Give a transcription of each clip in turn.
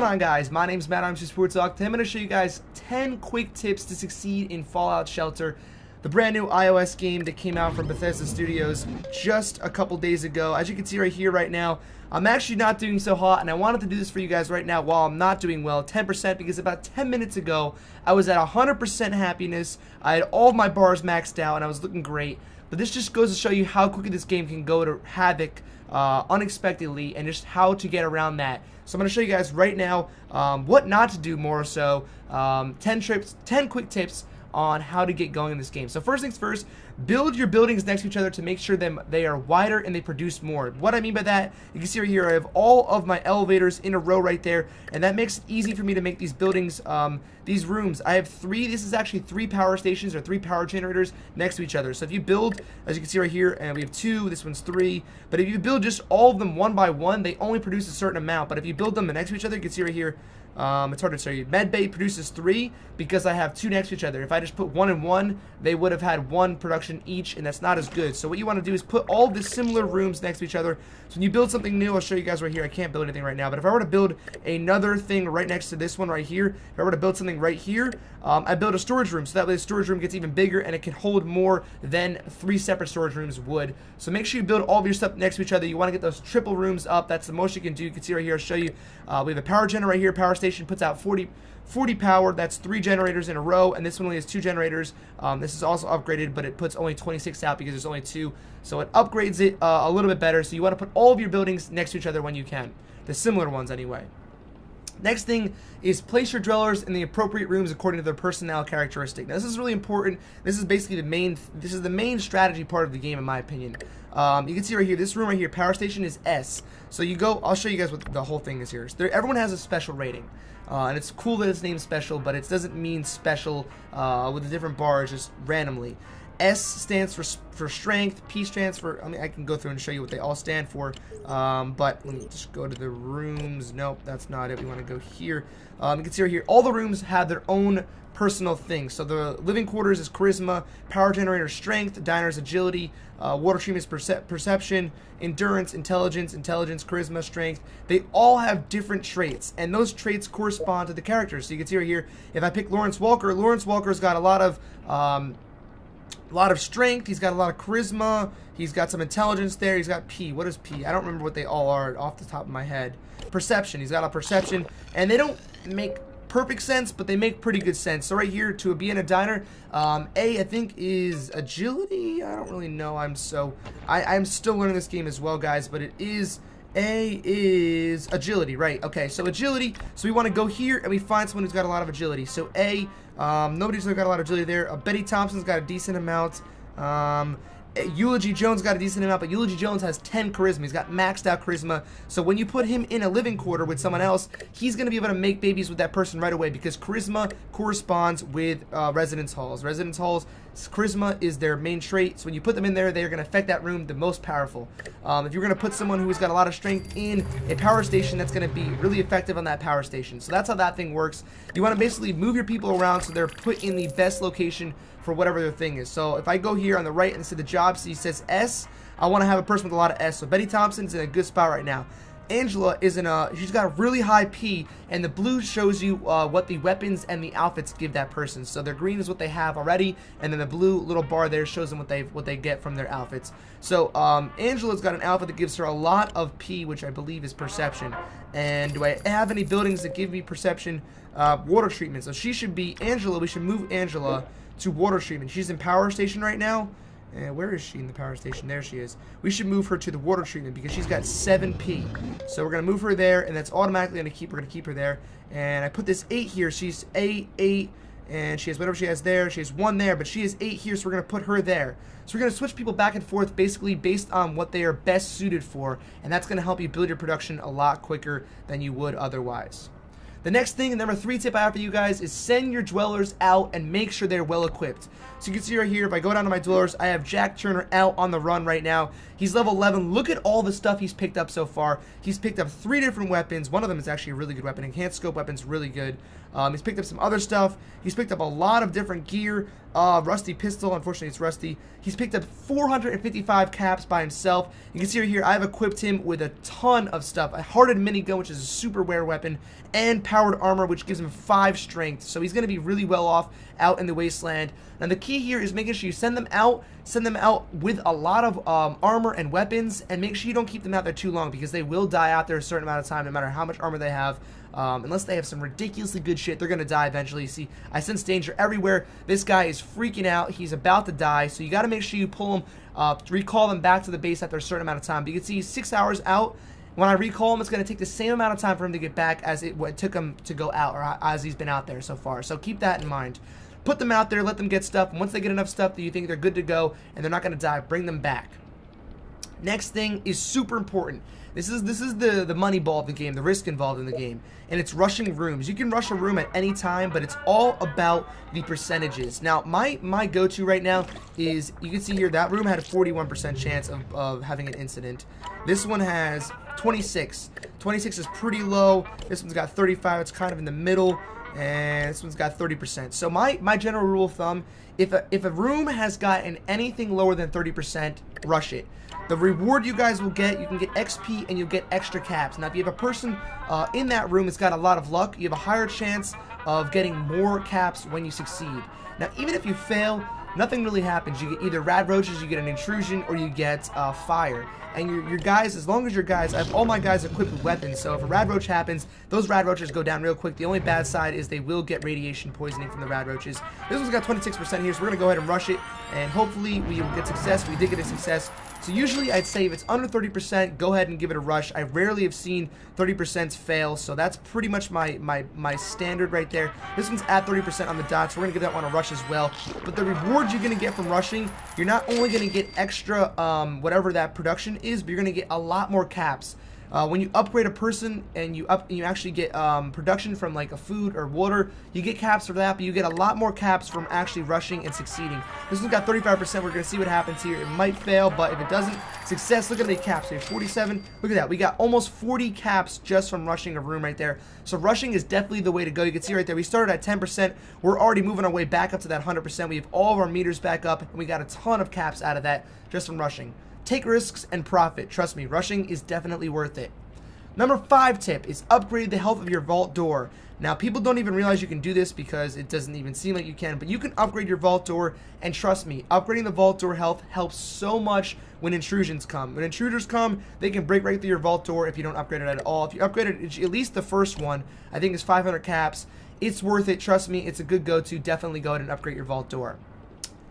going on, guys? My name's Matt. I'm Sports Talk. Today I'm going to show you guys 10 quick tips to succeed in Fallout Shelter, the brand new iOS game that came out from Bethesda Studios just a couple days ago. As you can see right here, right now, I'm actually not doing so hot, and I wanted to do this for you guys right now while I'm not doing well, 10%, because about 10 minutes ago, I was at 100% happiness. I had all of my bars maxed out, and I was looking great. But this just goes to show you how quickly this game can go to havoc unexpectedly, and just how to get around that. So I'm going to show you guys right now what not to do, more so 10 quick tips on how to get going in this game. So first things first, build your buildings next to each other to make sure they are wider and they produce more. What I mean by that, you can see right here I have all of my elevators in a row right there, and that makes it easy for me to make these buildings, these rooms. I have this is actually 3 power stations or 3 power generators next to each other. So if you build, as you can see right here, and we have 2, this one's 3, but if you build just all of them one by one, they only produce a certain amount. But if you build them next to each other, you can see right here, it's hard to show you. Medbay produces 3 because I have 2 next to each other. If I just put 1 and 1, they would have had 1 production each, and that's not as good. So what you want to do is put all the similar rooms next to each other. So when you build something new, I'll show you guys right here. I can't build anything right now, but if I were to build another thing right next to this one right here, if I were to build something right here, I build a storage room, so that way the storage room gets even bigger and it can hold more than 3 separate storage rooms would. So make sure you build all of your stuff next to each other. You want to get those triple rooms up. That's the most you can do. You can see right here, I'll show you. We have a power generator right here. Power station puts out 40 power. That's 3 generators in a row, and this one only has 2 generators. This is also upgraded, but it puts only 26 out because there's only 2, so it upgrades it a little bit better. So you want to put all of your buildings next to each other when you can, the similar ones anyway. Next thing is place your dwellers in the appropriate rooms according to their personnel characteristic. Now this is really important. This is basically the main strategy part of the game, in my opinion. You can see right here, this room right here, power station is S. So you go, I'll show you guys what the whole thing is here. So everyone has a special rating. And it's cool that it's named special, but it doesn't mean special with the different bars just randomly. S stands for strength, P stands for, I mean, I can go through and show you what they all stand for, but let me just go to the rooms. Nope, that's not it. We want to go here. You can see right here, all the rooms have their own personal things. So the living quarters is charisma, power generator strength, diners agility, water treatment is perception, endurance, intelligence, charisma, strength. They all have different traits, and those traits correspond to the characters. So you can see right here, if I pick Lawrence Walker's got a lot of strength, he's got a lot of charisma, he's got some intelligence there, he's got P. What is P? I don't remember what they all are off the top of my head. Perception, he's got a perception, and they don't make perfect sense, but they make pretty good sense. So right here, to be in a diner, A, I think, is agility. I don't really know. I'm still learning this game as well, guys, but it is, A is agility, right? Okay, so agility, so we want to go here and we find someone who's got a lot of agility. So A, nobody's got a lot of agility there. Betty Thompson's got a decent amount. Eulogy Jones got a decent amount, but Eulogy Jones has 10 charisma. He's got maxed out charisma. So when you put him in a living quarter with someone else, he's going to be able to make babies with that person right away, because charisma corresponds with residence halls. Residence halls, charisma is their main trait. So when you put them in there, they're going to affect that room the most powerful. If you're going to put someone who's got a lot of strength in a power station, that's going to be really effective on that power station. So that's how that thing works. You want to basically move your people around so they're put in the best location for whatever their thing is. So if I go here on the right and see the job, so he says S, I want to have a person with a lot of S. So Betty Thompson's in a good spot right now. Angela is she's got a really high P, and the blue shows you what the weapons and the outfits give that person. So their green is what they have already, and then the blue little bar there shows them what they get from their outfits. So Angela's got an outfit that gives her a lot of P, which I believe is perception. And do I have any buildings that give me perception? Water treatment. So she should be Angela. We should move Angela to water treatment. She's in power station right now. And where is she in the power station? There she is. We should move her to the water treatment because she's got 7P. So we're going to move her there, and that's automatically going to keep, we're going to keep her there. And I put this 8 here. She's 8, and she has whatever she has there. She has 1 there, but she is 8 here, so we're going to put her there. So we're going to switch people back and forth basically based on what they are best suited for, and that's going to help you build your production a lot quicker than you would otherwise. The next thing, the number 3 tip I have for you guys, is send your dwellers out and make sure they're well equipped. So you can see right here, if I go down to my dwellers, I have Jack Turner out on the run right now. He's level 11. Look at all the stuff he's picked up so far. He's picked up 3 different weapons. One of them is actually a really good weapon. Enhanced scope weapon's really good. He's picked up some other stuff. He's picked up a lot of different gear. Rusty pistol. Unfortunately, it's rusty. He's picked up 455 caps by himself. You can see right here, I've equipped him with a ton of stuff. A hardened minigun, which is a super rare weapon, and powered armor, which gives him 5 strength. So he's going to be really well off out in the wasteland. Now the key here is making sure you send them out with a lot of armor and weapons, and make sure you don't keep them out there too long, because they will die out there a certain amount of time, no matter how much armor they have. Unless they have some ridiculously good shit, they're going to die eventually. See, I sense danger everywhere. This guy is freaking out. He's about to die, so you got to make sure you pull him, recall them back to the base after a certain amount of time. But you can see he's 6 hours out. When I recall him, it's going to take the same amount of time for him to get back as it took him to go out, or as he's been out there so far. So keep that in mind. Put them out there, let them get stuff, and once they get enough stuff that you think they're good to go and they're not going to die, bring them back. Next thing is super important. This is the money ball of the game, the risk involved in the game, and it's rushing rooms. You can rush a room at any time, but it's all about the percentages. Now, my go-to right now is, you can see here, that room had a 41% chance of having an incident. This one has 26. 26 is pretty low. This one's got 35. It's kind of in the middle. And this one's got 30%. So my general rule of thumb, if a room has gotten anything lower than 30%, rush it. The reward you guys will get, you can get XP and you'll get extra caps. Now, if you have a person in that room that's got a lot of luck, you have a higher chance of getting more caps when you succeed. Now, even if you fail, nothing really happens. You get either rad roaches, you get an intrusion, or you get fire. And your guys, as long as your guys, I have all my guys equipped with weapons, so if a rad roach happens, those rad roaches go down real quick. The only bad side is they will get radiation poisoning from the rad roaches. This one's got 26% here, so we're going to go ahead and rush it, and hopefully we will get success. We did get a success. So usually I'd say if it's under 30%, go ahead and give it a rush. I rarely have seen 30% fail, so that's pretty much my standard right there. This one's at 30% on the dot, so we're going to give that one a rush as well. But the rewards you're going to get from rushing, you're not only going to get extra whatever that production is, but you're going to get a lot more caps. When you upgrade a person and you actually get production from like a food or water, you get caps for that, but you get a lot more caps from actually rushing and succeeding. This one's got 35%. We're going to see what happens here. It might fail, but if it doesn't, success. Look at the caps here, 47. Look at that. We got almost 40 caps just from rushing a room right there. So rushing is definitely the way to go. You can see right there, we started at 10%. We're already moving our way back up to that 100%. We have all of our meters back up, and we got a ton of caps out of that just from rushing. Take risks and profit. Trust me, rushing is definitely worth it. Number 5 tip is upgrade the health of your vault door. Now, people don't even realize you can do this because it doesn't even seem like you can, but you can upgrade your vault door, and trust me, upgrading the vault door health helps so much when intrusions come. When intruders come, they can break right through your vault door if you don't upgrade it at all. If you upgrade it, at least the first one, I think is 500 caps, it's worth it. Trust me, it's a good go-to. Definitely go ahead and upgrade your vault door.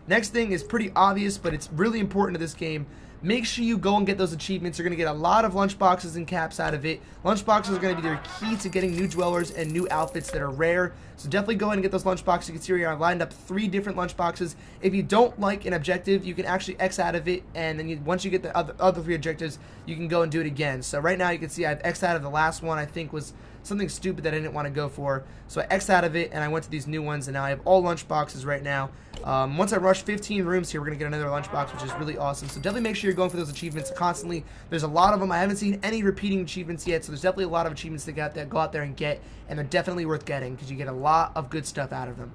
Next thing is pretty obvious, but it's really important to this game. Make sure you go and get those achievements. You're going to get a lot of lunchboxes and caps out of it. Lunchboxes are going to be their key to getting new dwellers and new outfits that are rare. So definitely go ahead and get those lunchboxes. You can see here I lined up 3 different lunchboxes. If you don't like an objective, you can actually X out of it, and then once you get the other 3 objectives, you can go and do it again. So right now you can see I've X'd out of the last one. I think was something stupid that I didn't want to go for. So I X'd out of it, and I went to these new ones, and now I have all lunchboxes right now. Once I rush 15 rooms here, we're going to get another lunchbox, which is really awesome. So definitely make sure you're going for those achievements constantly. There's a lot of them. I haven't seen any repeating achievements yet, so there's definitely a lot of achievements to go out there and get, and they're definitely worth getting because you get a lot of good stuff out of them.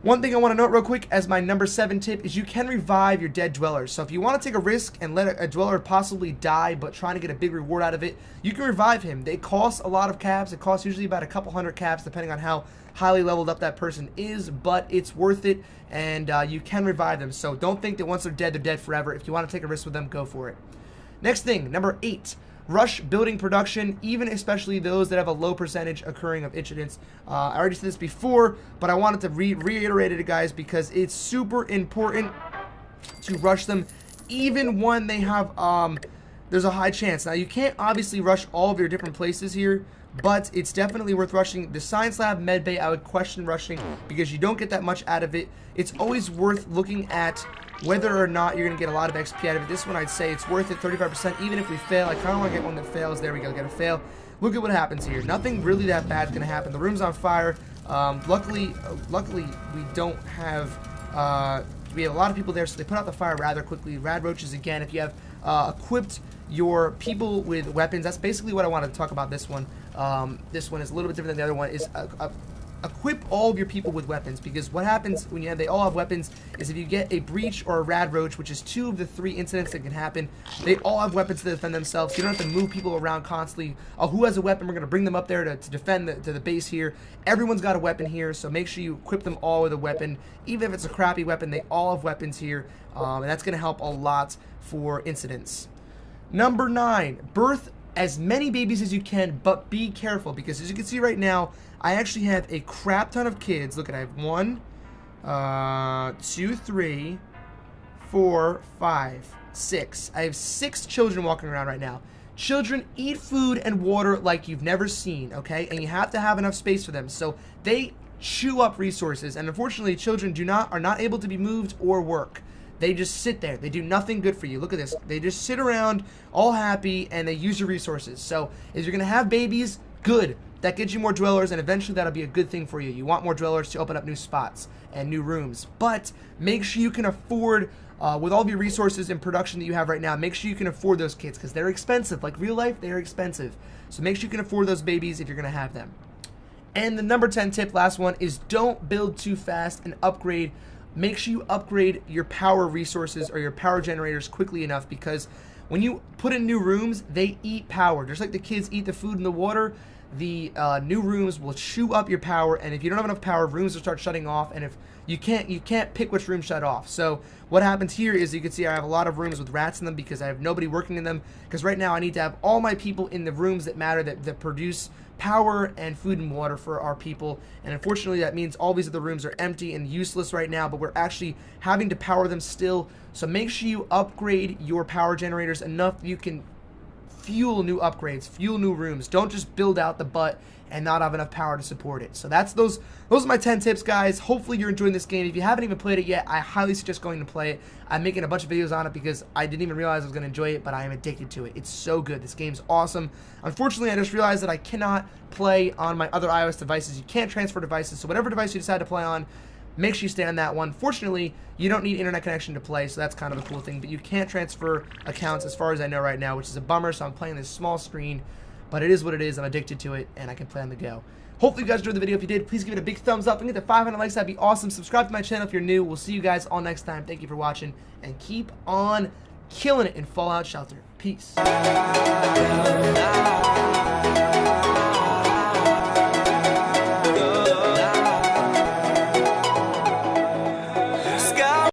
One thing I want to note real quick as my number 7 tip is you can revive your dead dwellers. So if you want to take a risk and let a dweller possibly die but trying to get a big reward out of it, you can revive him. They cost a lot of caps. It costs usually about a couple hundred caps depending on how highly leveled up that person is, but it's worth it, and you can revive them. So don't think that once they're dead forever. If you want to take a risk with them, go for it. Next thing, number 8. Rush building production, even especially those that have a low percentage occurring of incidents. I already said this before, but I wanted to reiterate it, guys, because it's super important to rush them, even when they have there's a high chance. Now, you can't obviously rush all of your different places here, but it's definitely worth rushing. The Science Lab Medbay, I would question rushing because you don't get that much out of it. It's always worth looking at whether or not you're going to get a lot of XP out of it. This one, I'd say it's worth it, 35%, even if we fail. I kind of want to get one that fails. There we go, get a fail. Look at what happens here. Nothing really that bad is going to happen. The room's on fire. Luckily, we don't have, we have a lot of people there, so they put out the fire rather quickly. Rad roaches, again, if you have equipped your people with weapons, that's basically what I wanted to talk about this one. This one is a little bit different than the other one. Is equip all of your people with weapons, because what happens when they all have weapons is if you get a breach or a rad roach, which is 2 of the 3 incidents that can happen, they all have weapons to defend themselves. So you don't have to move people around constantly. Who has a weapon? We're going to bring them up there to defend the base here. Everyone's got a weapon here, so make sure you equip them all with a weapon. Even if it's a crappy weapon, they all have weapons here, and that's going to help a lot for incidents. Number 9, birth as many babies as you can, but be careful, because as you can see right now, I actually have a crap ton of kids. Look, I have 1, 2, 3, 4, 5, 6. I have 6 children walking around right now. Children eat food and water like you've never seen, okay? And you have to have enough space for them. So they chew up resources, and unfortunately, children are not able to be moved or work. They just sit there. They do nothing good for you. Look at this. They just sit around all happy, and they use your resources. So if you're going to have babies, good. That gets you more dwellers, and eventually that'll be a good thing for you. You want more dwellers to open up new spots and new rooms. But make sure you can afford, with all of your resources and production that you have right now, make sure you can afford those kids, because they're expensive. Like real life, they're expensive. So make sure you can afford those babies if you're going to have them. And the number 10 tip, last one, is don't build too fast and upgrade. Make sure you upgrade your power resources or your power generators quickly enough, because when you put in new rooms, they eat power. Just like the kids eat the food and the water, the new rooms will chew up your power, and if you don't have enough power, rooms will start shutting off, and if you can't pick which room shut off. So what happens here is, you can see I have a lot of rooms with rats in them because I have nobody working in them, because right now I need to have all my people in the rooms that matter, that produce power and food and water for our people. And unfortunately, that means all these other rooms are empty and useless right now, but we're actually having to power them still. So make sure you upgrade your power generators enough that you can fuel new upgrades, fuel new rooms. Don't just build out the butt and not have enough power to support it. So that's those are my 10 tips, guys. Hopefully you're enjoying this game. If you haven't even played it yet, I highly suggest going to play it. I'm making a bunch of videos on it because I didn't even realize I was going to enjoy it, but I am addicted to it. It's so good. This game's awesome. Unfortunately, I just realized that I cannot play on my other iOS devices. You can't transfer devices, so whatever device you decide to play on, make sure you stay on that one. Fortunately, you don't need internet connection to play, so that's kind of a cool thing. But you can't transfer accounts as far as I know right now, which is a bummer, so I'm playing this small screen. But it is what it is. I'm addicted to it, and I can play on the go. Hopefully you guys enjoyed the video. If you did, please give it a big thumbs up and get the 500 likes. That'd be awesome. Subscribe to my channel if you're new. We'll see you guys all next time. Thank you for watching, and keep on killing it in Fallout Shelter. Peace.